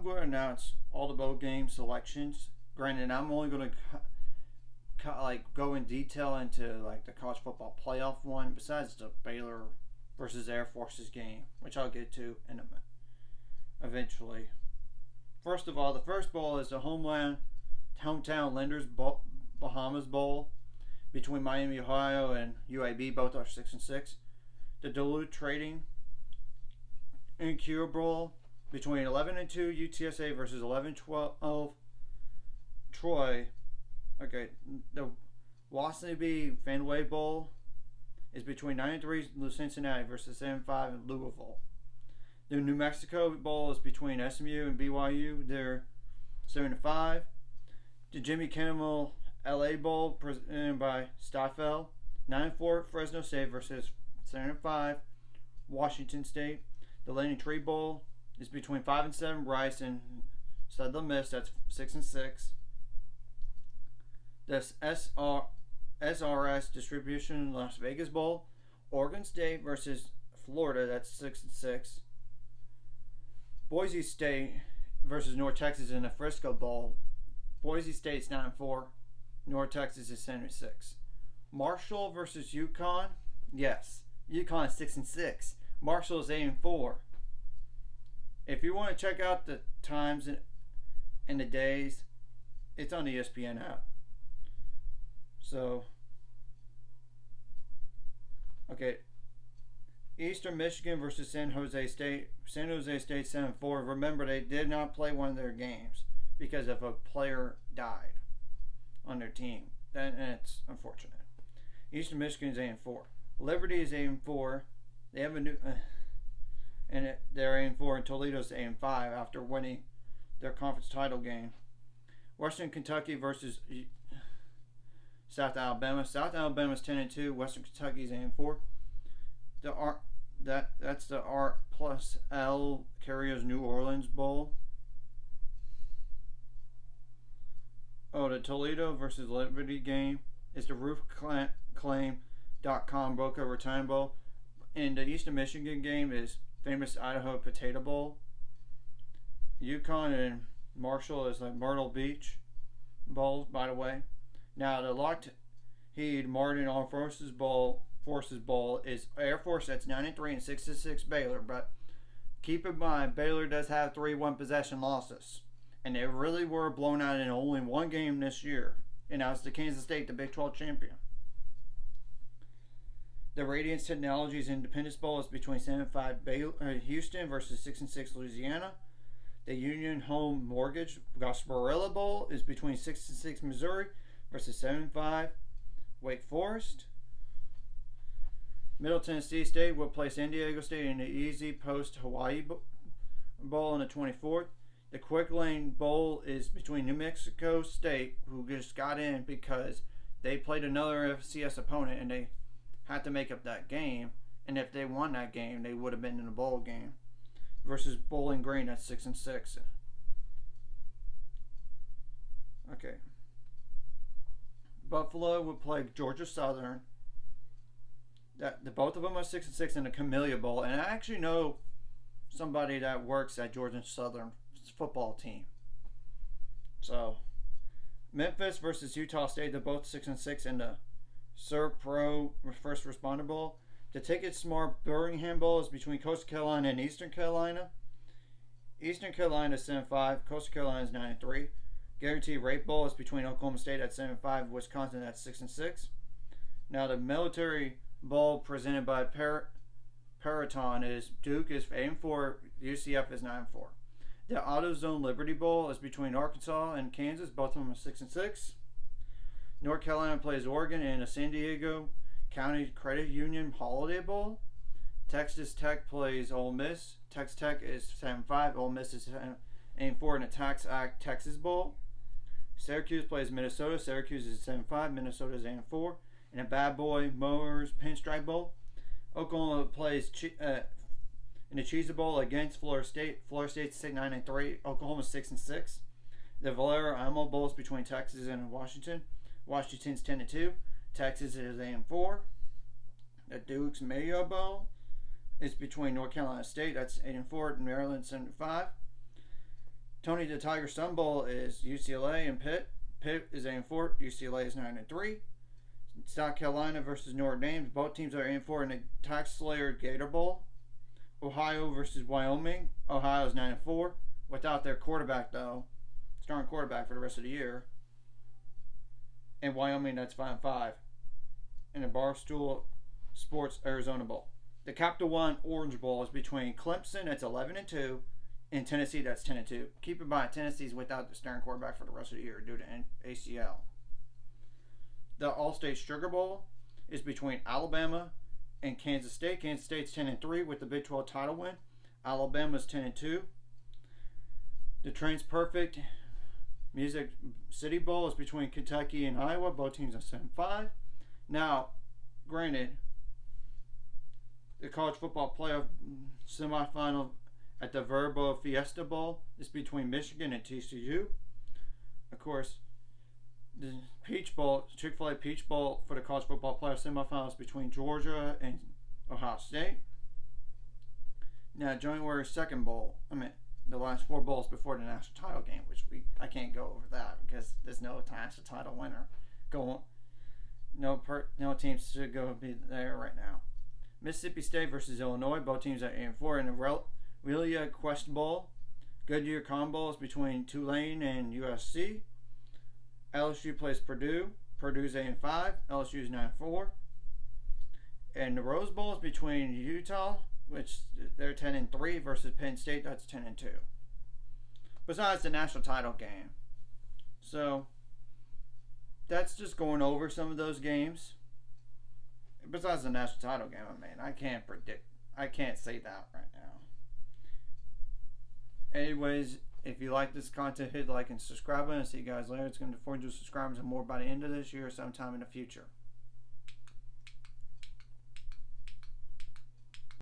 going to announce all the bowl game selections. Granted, I'm only going to go in detail into like the college football playoff one, besides the Baylor versus Air Forces game, which I'll get to in a minute. Eventually. First of all, the first bowl is the hometown Lenders Bahamas Bowl between Miami, Ohio, and UAB. Both are 6-6. The Duluth Trading Incure Bowl between 11-2 UTSA versus 11-12 Troy. Okay, the Wasabi Fenway Bowl is between 9-3 Cincinnati versus 7-5 Louisville. The New Mexico Bowl is between SMU and BYU. They're 7-5. The Jimmy Kimmel LA Bowl presented by Stoffel, 9-4 Fresno State versus 7-5 Washington State. The Landing Tree Bowl is between 5-7 Rice and Southern Miss. That's 6-6. The SRS Distribution Las Vegas Bowl, Oregon State versus Florida. That's 6-6. Boise State versus North Texas in the Frisco Bowl. Boise State's 9-4. North Texas is 7-6. Marshall versus UConn. Yes, UConn is 6-6. Marshall is 8-4. If you want to check out the times and the days, it's on the ESPN app. So, okay. Eastern Michigan versus San Jose State. San Jose State 7-4. Remember, they did not play one of their games because of a player died on their team. And it's unfortunate. Eastern Michigan is 8-4. Liberty is 8-4. They have a new, they're 8-4, and Toledo's 8-5 after winning their conference title game. Western Kentucky versus South Alabama. South Alabama's 10-2. Western Kentucky's 8-4. That's the Art plus L Carriers New Orleans Bowl. Oh, the Toledo versus Liberty game is the RoofClaim.com Boca Raton Bowl. And the Eastern Michigan game is famous Idaho Potato Bowl. UConn and Marshall is like Myrtle Beach Bowl, by the way. Now the Lockheed Martin Armed Forces Bowl is Air Force. That's 9-3 and 6-6 Baylor. But keep in mind, Baylor does have 3 one-possession losses, and they really were blown out in only one game this year, and that was the Kansas State, the Big 12 champion. The Radiance Technologies Independence Bowl is between 7-5 Houston versus 6-6 Louisiana. The Union Home Mortgage Gasparilla Bowl is between 6-6 Missouri versus 7-5 Wake Forest. Middle Tennessee State will play San Diego State in the Easy Post Hawaii Bowl on the 24th. The Quick Lane Bowl is between New Mexico State, who just got in because they played another FCS opponent and they had to make up that game. And if they won that game, they would have been in the bowl game. Versus Bowling Green at 6-6. Okay. Buffalo will play Georgia Southern. Both of them are 6-6 in the Camellia Bowl, and I actually know somebody that works at Georgia Southern football team. So, Memphis versus Utah State, they're both 6-6 in the Serve Pro First Responder Bowl. The Ticket Smart Birmingham Bowl is between Coastal Carolina and Eastern Carolina. Eastern Carolina is 7-5. Coastal Carolina is 9-3. Guaranteed Rate Bowl is between Oklahoma State at 7-5. Wisconsin at 6-6. Now the Military Bowl presented by Paraton is Duke is 8-4. UCF is 9-4. The AutoZone Liberty Bowl is between Arkansas and Kansas. Both of them are 6-6. North Carolina plays Oregon in a San Diego County Credit Union Holiday Bowl. Texas Tech plays Ole Miss. Texas Tech is 7-5. Ole Miss is 8-4 in the Tax Act Texas Bowl. Syracuse plays Minnesota. Syracuse is 7-5. Minnesota is 8-4 in a Bad Boy Mowers Pinstripe Bowl. Oklahoma plays in the Cheez Bowl against Florida State. Florida State's 9-3. Oklahoma 6-6. The Valero Alamo Bowl is between Texas and Washington. Washington's 10-2. Texas is 8-4. The Duke's Mayo Bowl is between North Carolina State. That's 8-4. Maryland 7-5. Tony the Tiger Sun Bowl is UCLA and Pitt. Pitt is 8-4. UCLA is 9-3. South Carolina versus Notre Dame. Both teams are 8-4 in the Tax Slayer Gator Bowl. Ohio versus Wyoming. Ohio is 9-4. Without their quarterback, though, starting quarterback for the rest of the year. And Wyoming, that's 5-5. In the Barstool Sports Arizona Bowl. The Capital One Orange Bowl is between Clemson, that's 11-2, and Tennessee, that's 10-2. Keep in mind, Tennessee's without the starting quarterback for the rest of the year due to ACL. The All-State Sugar Bowl is between Alabama and Kansas State. Kansas State's 10-3 with the Big 12 title win. Alabama's 10-2. The Trains Perfect Music City Bowl is between Kentucky and Iowa. Both teams are 7-5. Now, granted, the college football playoff semifinal at the Verbo Fiesta Bowl is between Michigan and TCU. Of course, the Peach Bowl, Chick-fil-A Peach Bowl for the college football playoff semifinals between Georgia and Ohio State. Now, January 2nd Bowl, the last 4 bowls before the national title game, which I can't go over that because there's no national title winner going. No teams should go be there right now. Mississippi State versus Illinois. Both teams are 8-4 in the Relia Quest Bowl. Goodyear Combo is between Tulane and USC. LSU plays Purdue. Purdue's 8-5. LSU's 9-4. And the Rose Bowl is between Utah, which they're 10-3, versus Penn State. That's 10-2. Besides the national title game. So that's just going over some of those games. Besides the national title game, I can't predict. I can't say that right now. Anyways, if you like this content, hit like and subscribe button. See you guys later. It's going to 400 subscribers and more by the end of this year or sometime in the future.